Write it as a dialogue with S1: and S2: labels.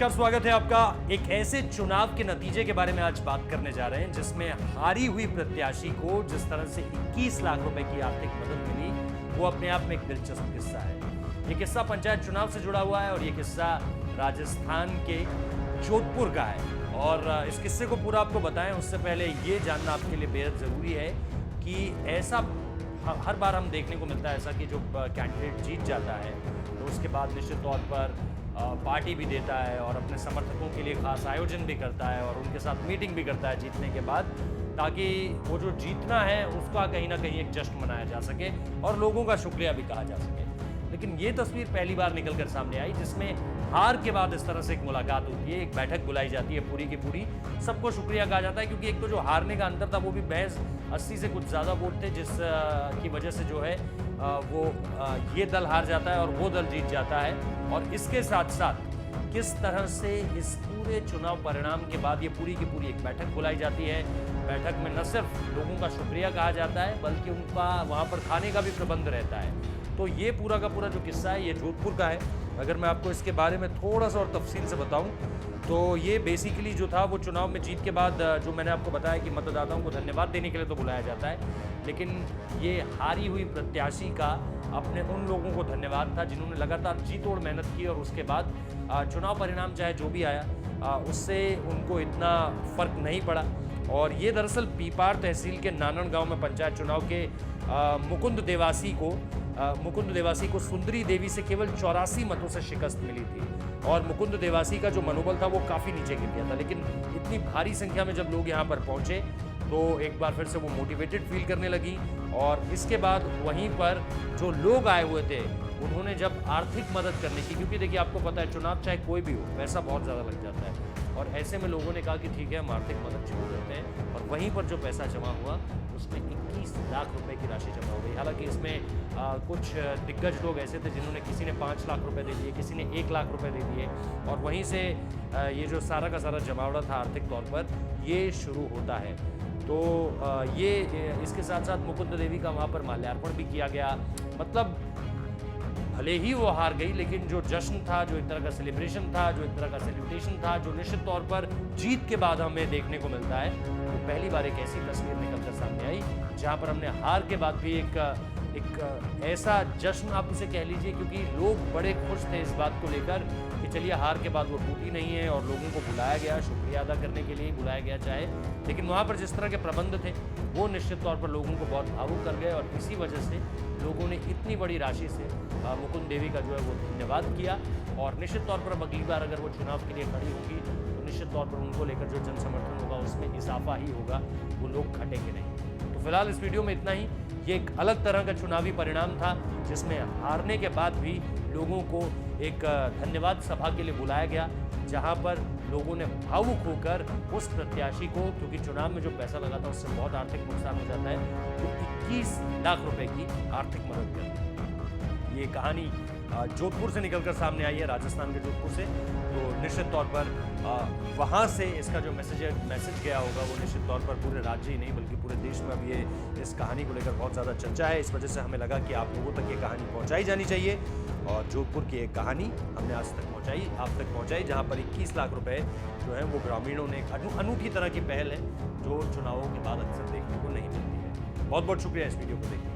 S1: नमस्कार, स्वागत है आपका। एक ऐसे चुनाव के नतीजे के बारे में आज बात करने जा रहे हैं जिसमें हारी हुई प्रत्याशी को जिस तरह से 21 लाख रुपए की आर्थिक मदद मिली, वो अपने आप में एक दिलचस्प किस्सा है। ये किस्सा पंचायत चुनाव से जुड़ा हुआ है और ये किस्सा राजस्थान के जोधपुर का है। और इस किस्से को पूरा आपको बताएं उससे पहले ये जानना आपके लिए बेहद जरूरी है कि ऐसा हर बार हम देखने को मिलता है ऐसा कि जो कैंडिडेट जीत जाता है तो उसके बाद निश्चित तौर पर पार्टी भी देता है और अपने समर्थकों के लिए खास आयोजन भी करता है और उनके साथ मीटिंग भी करता है जीतने के बाद, ताकि वो जो जीतना है उसका कहीं ना कहीं एक जश्न मनाया जा सके और लोगों का शुक्रिया भी कहा जा सके। लेकिन ये तस्वीर पहली बार निकल कर सामने आई जिसमें हार के बाद इस तरह से एक मुलाकात होती है, एक बैठक बुलाई जाती है पूरी की पूरी, सबको शुक्रिया कहा जाता है। क्योंकि एक तो जो हारने का अंतर था वो भी महज 80 से कुछ ज़्यादा वोट थे, जिस की वजह से जो है वो ये दल हार जाता है और वो दल जीत जाता है। और इसके साथ साथ किस तरह से इस पूरे चुनाव परिणाम के बाद ये पूरी की पूरी एक बैठक बुलाई जाती है। बैठक में न सिर्फ लोगों का शुक्रिया कहा जाता है बल्कि उनका वहाँ पर खाने का भी प्रबंध रहता है। तो ये पूरा का पूरा जो किस्सा है ये जोधपुर का है। अगर मैं आपको इसके बारे में थोड़ा सा और तफसील से बताऊं तो ये बेसिकली जो था वो चुनाव में जीत के बाद जो मैंने आपको बताया कि मतदाताओं को धन्यवाद देने के लिए तो बुलाया जाता है, लेकिन ये हारी हुई प्रत्याशी का अपने उन लोगों को धन्यवाद था जिन्होंने लगातार जी तोड़ मेहनत की और उसके बाद चुनाव परिणाम चाहे जो भी आया उससे उनको इतना फ़र्क नहीं पड़ा। और ये दरअसल पीपार तहसील के नानन गांव में पंचायत चुनाव के मुकुंद देवासी को सुंदरी देवी से केवल 84 मतों से शिकस्त मिली थी। और मुकुंद देवासी का जो मनोबल था वो काफ़ी नीचे गिर गया था, लेकिन इतनी भारी संख्या में जब लोग यहाँ पर पहुँचे तो एक बार फिर से वो मोटिवेटेड फील करने लगी। और इसके बाद वहीं पर जो लोग आए हुए थे उन्होंने जब आर्थिक मदद करने की, क्योंकि देखिए आपको पता है चुनाव चाहे कोई भी हो पैसा बहुत ज़्यादा लग जाता है, और ऐसे में लोगों ने कहा कि ठीक है हम आर्थिक मदद शुरू करते हैं। और वहीं पर जो पैसा जमा हुआ उसमें 21 लाख रुपए की राशि जमा हो गई। हालांकि इसमें कुछ दिग्गज लोग ऐसे थे जिन्होंने किसी ने 5 लाख रुपए दे दिए, किसी ने 1 लाख रुपए दे दिए, और वहीं से ये जो सारा का सारा जमावड़ा था आर्थिक तौर पर ये शुरू होता है। तो ये इसके साथ साथ मुकुंद देवी का वहाँ पर माल्यार्पण भी किया गया। मतलब भले ही वो हार गई लेकिन जो जश्न था, जो एक तरह का सेलिब्रेशन था, जो एक तरह का सेल्यूटेशन था, जो निश्चित तौर पर जीत के बाद हमें देखने को मिलता है, तो पहली बार एक ऐसी तस्वीर निकलकर सामने आई जहाँ पर हमने हार के बाद भी एक ऐसा जश्न आप इसे कह लीजिए, क्योंकि लोग बड़े खुश थे इस बात को लेकर कि चलिए हार के बाद वो टूटी नहीं है और लोगों को बुलाया गया, शुक्रिया अदा करने के लिए बुलाया गया चाहे, लेकिन वहाँ पर जिस तरह के प्रबंध थे वो निश्चित तौर पर लोगों को बहुत भावुक कर गए। और इसी वजह से लोगों ने इतनी बड़ी राशि से मुकुंद देवी का जो है वो धन्यवाद किया। और निश्चित तौर पर अगली बार अगर वो चुनाव के लिए खड़ी होगी तो निश्चित तौर पर उनको लेकर जो जन समर्थन होगा उसमें इजाफा ही होगा, वो लोग खटेंगे नहीं। तो फिलहाल इस वीडियो में इतना ही। ये एक अलग तरह का चुनावी परिणाम था जिसमें हारने के बाद भी लोगों को एक धन्यवाद सभा के लिए बुलाया गया, जहां पर लोगों ने भावुक होकर उस प्रत्याशी को, क्योंकि चुनाव में जो पैसा लगा था उससे बहुत आर्थिक नुकसान हो जाता है, तो 21 लाख रुपए की आर्थिक मदद कर दी। ये कहानी जोधपुर से निकलकर सामने आई है, राजस्थान के जोधपुर से। तो निश्चित तौर पर वहाँ से इसका जो मैसेज गया होगा वो निश्चित तौर पर पूरे राज्य ही नहीं बल्कि पूरे देश में अब ये इस कहानी को लेकर बहुत ज़्यादा चर्चा है। इस वजह से हमें लगा कि आप लोगों तक ये कहानी पहुँचाई जानी चाहिए, और जोधपुर की एक कहानी हमने आज तक आप तक पहुँचाई, जहाँ पर 21 लाख रुपए जो है वो ग्रामीणों ने एक अनूठी तरह की पहल है जो चुनावों के बाद अक्सर देखने को नहीं मिलती है। बहुत बहुत शुक्रिया इस वीडियो को देखने।